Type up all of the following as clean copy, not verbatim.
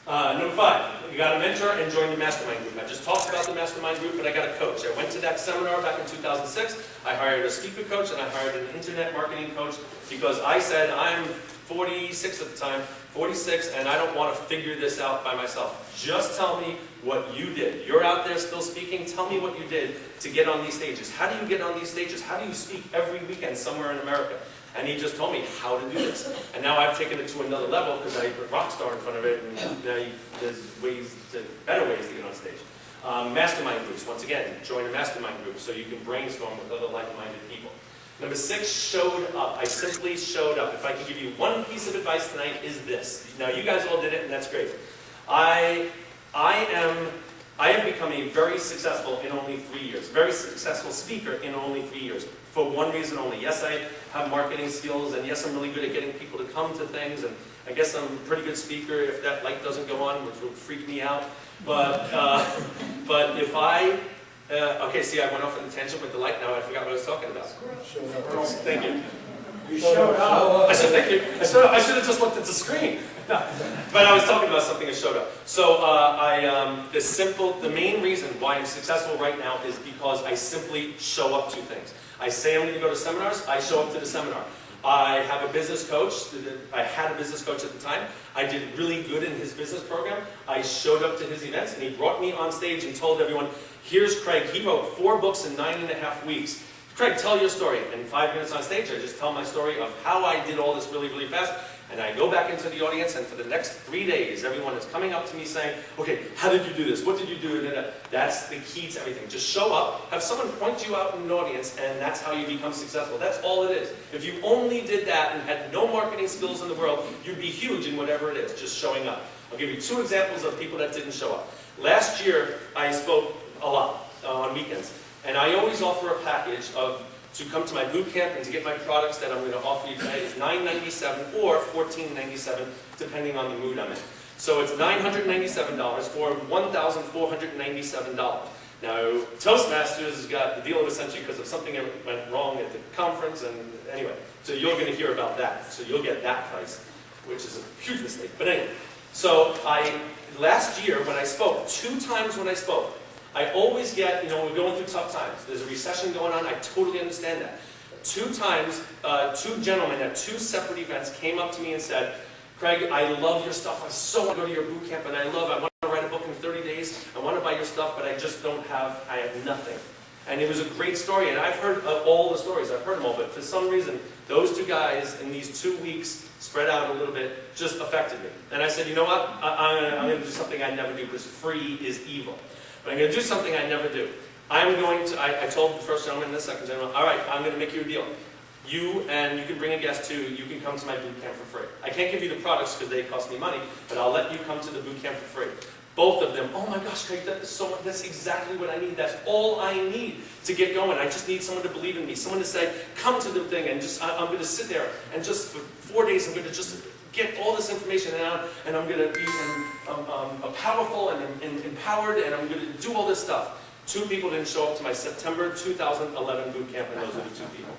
Number 5, you got a mentor and join the mastermind group. I just talked about the mastermind group, but I got a coach. I went to that seminar back in 2006. I hired a speaker coach and I hired an internet marketing coach because I said I'm 46 at the time, 46, and I don't want to figure this out by myself. Just tell me what you did. You're out there still speaking. Tell me what you did to get on these stages. How do you get on these stages? How do you speak every weekend somewhere in America? And he just told me how to do this. And now I've taken it to another level because I put Rockstar in front of it, and now there's better ways to get on stage. Mastermind groups, once again, join a mastermind group so you can brainstorm with other like-minded people. Number 6, showed up. I simply showed up. If I can give you one piece of advice tonight, is this. Now, you guys all did it, and that's great. I have become a very successful in only 3 years. Very successful speaker in only 3 years. For one reason only. Yes, I have marketing skills, and yes, I'm really good at getting people to come to things, and I guess I'm a pretty good speaker if that light doesn't go on, which would freak me out. But if I... okay, see, I went off on a tangent with the light. Now I forgot what I was talking about. Thank you. You showed up. I said thank you. I should have just looked at the screen. But I was talking about something that showed up. So the main reason why I'm successful right now is because I simply show up to things. I say I'm going to go to seminars, I show up to the seminar. I have a business coach. I had a business coach at the time. I did really good in his business program. I showed up to his events, and he brought me on stage and told everyone, here's Craig. He wrote 4 books in 9.5 weeks. Craig, tell your story. And 5 minutes on stage, I just tell my story of how I did all this really, really fast. And I go back into the audience, and for the next 3 days, everyone is coming up to me saying, okay, how did you do this? What did you do? That's the key to everything. Just show up, have someone point you out in an audience, and that's how you become successful. That's all it is. If you only did that and had no marketing skills in the world, you'd be huge in whatever it is, just showing up. I'll give you 2 examples of people that didn't show up. Last year, I spoke a lot on weekends, and I always offer a package to come to my boot camp and to get my products that I'm going to offer you tonight is $997 or $1497, depending on the mood I'm in. So it's $997 or $1,497. Now, Toastmasters has got the deal of a century because of something that went wrong at the conference, and anyway, so you're going to hear about that. So you'll get that price, which is a huge mistake. But anyway, so last year when I spoke, 2 times when I spoke, I always get, we're going through tough times. There's a recession going on. I totally understand that. 2 times, 2 gentlemen at 2 separate events came up to me and said, Craig, I love your stuff. I so want to go to your boot camp, and I want to write a book in 30 days. I want to buy your stuff, but I just I have nothing. And it was a great story, and I've heard all the stories. I've heard them all, but for some reason, those 2 guys in these 2 weeks spread out a little bit just affected me. And I said, you know what? I'm going to do something I never do because free is evil. But I'm going to do something I never do. I told the first gentleman and the second gentleman, all right, I'm going to make you a deal. You can bring a guest too, you can come to my boot camp for free. I can't give you the products because they cost me money, but I'll let you come to the boot camp for free. Both of them, oh my gosh, Craig, that's exactly what I need. That's all I need to get going. I just need someone to believe in me, someone to say, come to the thing, and I'm going to sit there, and just for 4 days, I'm going to just get all this information out, and I'm going to be powerful and empowered, and I'm going to do all this stuff. 2 people didn't show up to my September 2011 boot camp, and those are the 2 people.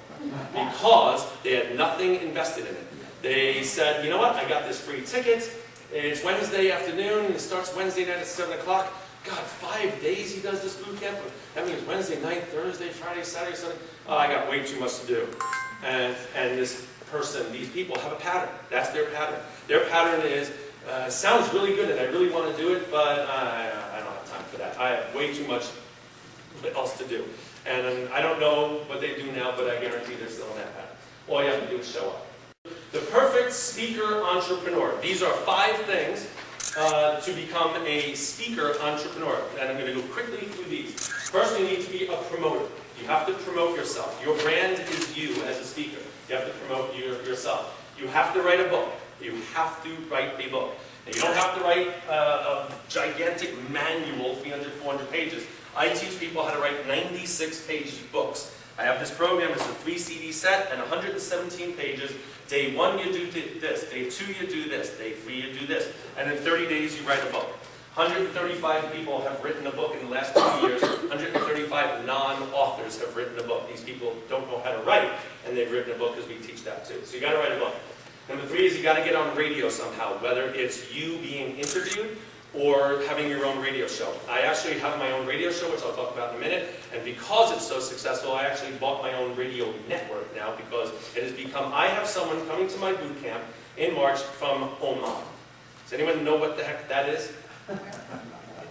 Because they had nothing invested in it. They said, you know what, I got this free ticket, it's Wednesday afternoon, it starts Wednesday night at 7 o'clock. God, 5 days he does this boot camp? That means Wednesday night, Thursday, Friday, Saturday, Sunday. Oh, I got way too much to do. And these people have a pattern. That's their pattern. Their pattern is, sounds really good and I really want to do it, but I don't have time for that. I have way too much else to do. And I don't know what they do now, but I guarantee they're still in that pattern. All you have to do is show up. The perfect speaker entrepreneur. These are 5 things to become a speaker entrepreneur. And I'm going to go quickly through these. First, you need to be a promoter. You have to promote yourself. Your brand is you as a speaker. You have to promote yourself. You have to write a book. You have to write a book. Now, you don't have to write a gigantic manual, 300, 400 pages. I teach people how to write 96-page books. I have this program, it's a 3 CD set and 117 pages. Day 1 you do this, day 2 you do this, day 3 you do this, and in 30 days you write a book. 135 people have written a book in the last 2 years. 135 non-authors have written a book. These people don't know how to write, and they've written a book because we teach that too. So you got to write a book. Number 3 is you got to get on radio somehow, whether it's you being interviewed or having your own radio show. I actually have my own radio show, which I'll talk about in a minute, and because it's so successful, I actually bought my own radio network now because it has become, I have someone coming to my boot camp in March from Oman. Does anyone know what the heck that is?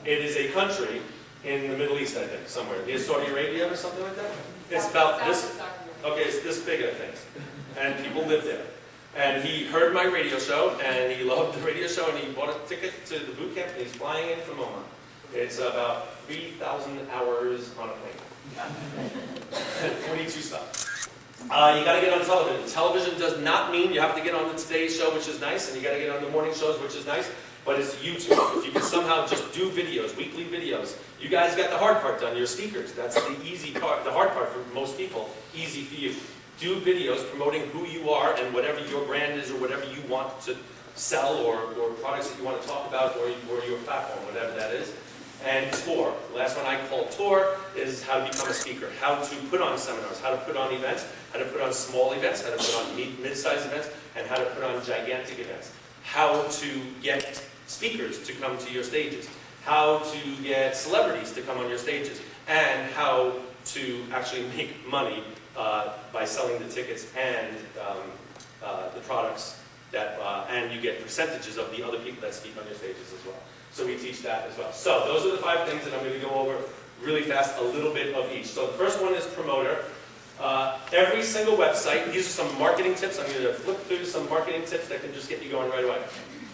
It is a country in the Middle East, I think, somewhere. Near Saudi Arabia or something like that? It's about this, okay, it's this big, I think, and people live there. And he heard my radio show, and he loved the radio show, and he bought a ticket to the boot camp, and he's flying in from Oman. It's about 3,000 hours on a plane. And 42 stops. You got to get on television. Television does not mean you have to get on the Today Show, which is nice, and you got to get on the morning shows, which is nice, but it's YouTube. If you can somehow just do videos, weekly videos. You guys got the hard part done, your speakers. That's the easy part, the hard part for most people. Easy for you. Do videos promoting who you are and whatever your brand is or whatever you want to sell or products that you want to talk about or your platform, whatever that is. And tour. The last one I call tour is how to become a speaker, how to put on seminars, how to put on events, how to put on small events, how to put on mid-sized events, and how to put on gigantic events. How to get speakers to come to your stages, how to get celebrities to come on your stages, and how to actually make money by selling the tickets and the products that, and you get percentages of the other people that speak on your stages as well. So we teach that as well. So those are the 5 things that I'm going to go over really fast, a little bit of each. So the first one is promoter. Every single website, these are some marketing tips. I'm going to flip through some marketing tips that can just get you going right away.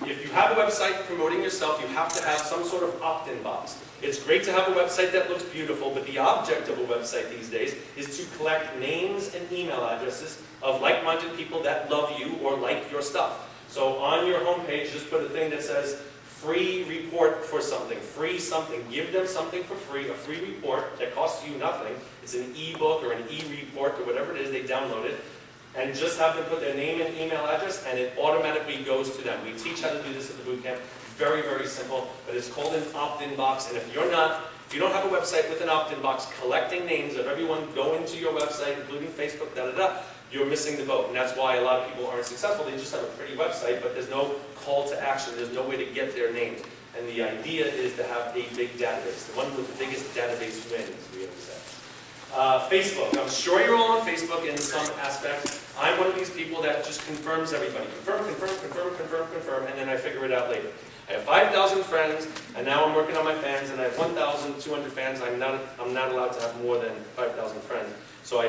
If you have a website promoting yourself, you have to have some sort of opt-in box. It's great to have a website that looks beautiful, but the object of a website these days is to collect names and email addresses of like-minded people that love you or like your stuff. So on your homepage, just put a thing that says, free report for something, free something. Give them something for free, a free report that costs you nothing. It's an e-book or an e-report or whatever it is, they download it. And just have them put their name and email address, and it automatically goes to them. We teach how to do this at the boot camp. Very, very simple, but it's called an opt-in box. And if you don't have a website with an opt-in box collecting names of everyone going to your website, including Facebook, you're missing the boat. And that's why a lot of people aren't successful. They just have a pretty website, but there's no call to action. There's no way to get their names. And the idea is to have a big database. The one with the biggest database wins, we always say. Facebook. I'm sure you're all on Facebook in some aspect. I'm one of these people that just confirms everybody. Confirm, confirm, confirm, confirm, confirm, and then I figure it out later. I have 5,000 friends, and now I'm working on my fans, and I have 1,200 fans. I'm not allowed to have more than 5,000 friends. So I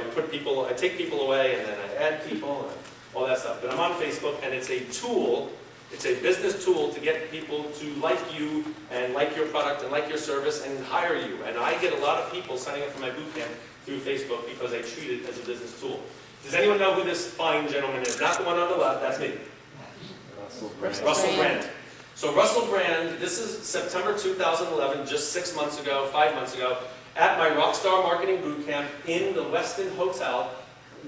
take people away, and then I add people, and all that stuff. But I'm on Facebook, and it's a tool. It's a business tool to get people to like you and like your product and like your service and hire you. And I get a lot of people signing up for my boot camp through Facebook because I treat it as a business tool. Does anyone know who this fine gentleman is? Not the one on the left, that's me. Russell Brand. So Russell Brand, this is September 2011, just 6 months ago, 5 months ago, at my Rockstar Marketing Boot Camp in the Westin Hotel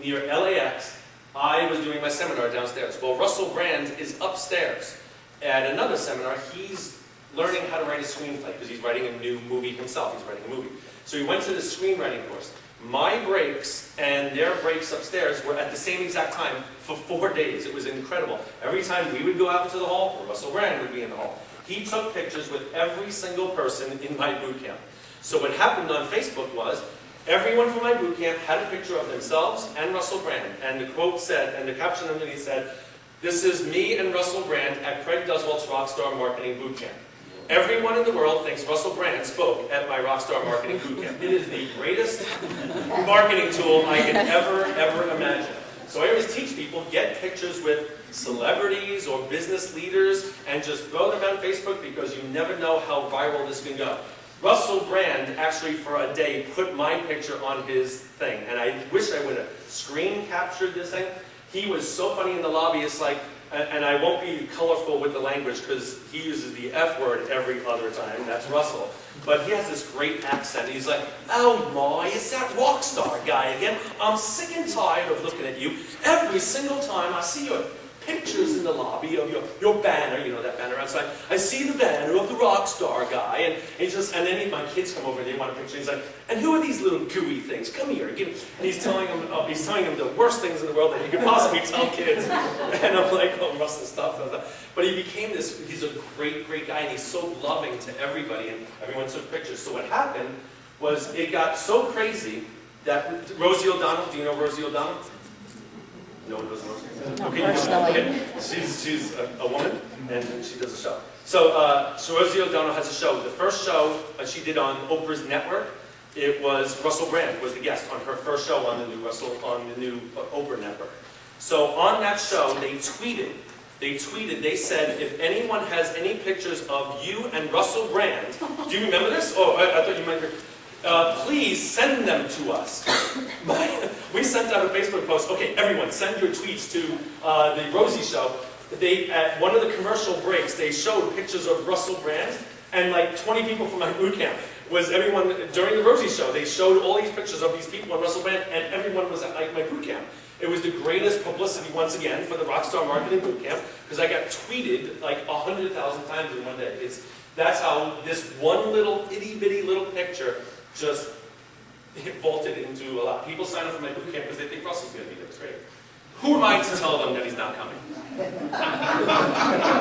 near LAX. I was doing my seminar downstairs. Well, Russell Brand is upstairs at another seminar. He's learning how to write a screenplay because he's writing a new movie himself. He's writing a movie. So he went to the screenwriting course. My breaks and their breaks upstairs were at the same exact time for 4 days. It was incredible. Every time we would go out into the hall, Russell Brand would be in the hall. He took pictures with every single person in my boot camp. So what happened on Facebook was, everyone from my boot camp had a picture of themselves and Russell Brand. And the quote said, and the caption underneath said, "This is me and Russell Brand at Craig Duswalt's Rockstar Marketing Boot Camp. Everyone in the world thinks Russell Brand spoke at my Rockstar Marketing Boot Camp. It is the greatest marketing tool I could ever imagine." So I always teach people, get pictures with celebrities or business leaders and just throw them on Facebook because you never know how viral this can go. Russell Brand actually for a day put my picture on his thing, and I wish I would have screen captured this thing. He was so funny in the lobby, it's like, and I won't be colorful with the language because he uses the F word every other time, that's Russell. But he has this great accent. He's like, "Oh my, it's that Rockstar guy again. I'm sick and tired of looking at you. Every single time I see your pictures in the lobby of your banner, you know, that banner outside. I see the banner of the Rockstar guy, and then my kids come over and they want a picture. He's like, and who are these little gooey things? Come here. And he's telling them the worst things in the world that you could possibly tell kids. And I'm like, oh, Russell, stop. But he became this, he's a great, great guy, and he's so loving to everybody, and everyone took pictures. So what happened was it got so crazy that Rosie O'Donnell, do you know Rosie O'Donnell? No one doesn't know. Okay, okay. She's a woman, and she does a show. So Rosie O'Donnell has a show. The first show she did on Oprah's network, it was Russell Brand was the guest on her first show on the new Oprah network. So on that show, they tweeted, they said, if anyone has any pictures of you and Russell Brand, do you remember this? Oh, I thought you might hear. Please send them to us. We sent out a Facebook post. Okay, everyone, send your tweets to the Rosie Show. At one of the commercial breaks, they showed pictures of Russell Brand, and like 20 people from my boot camp was everyone during the Rosie Show. They showed all these pictures of these people on Russell Brand, and everyone was at like my boot camp. It was the greatest publicity once again for the Rockstar Marketing Boot Camp because I got tweeted like 100,000 times in one day. That's how this one little itty-bitty little picture just vaulted into a lot. People sign up for my boot camp because they think Russell's going to be there. It's great. Who am I to tell them that he's not coming?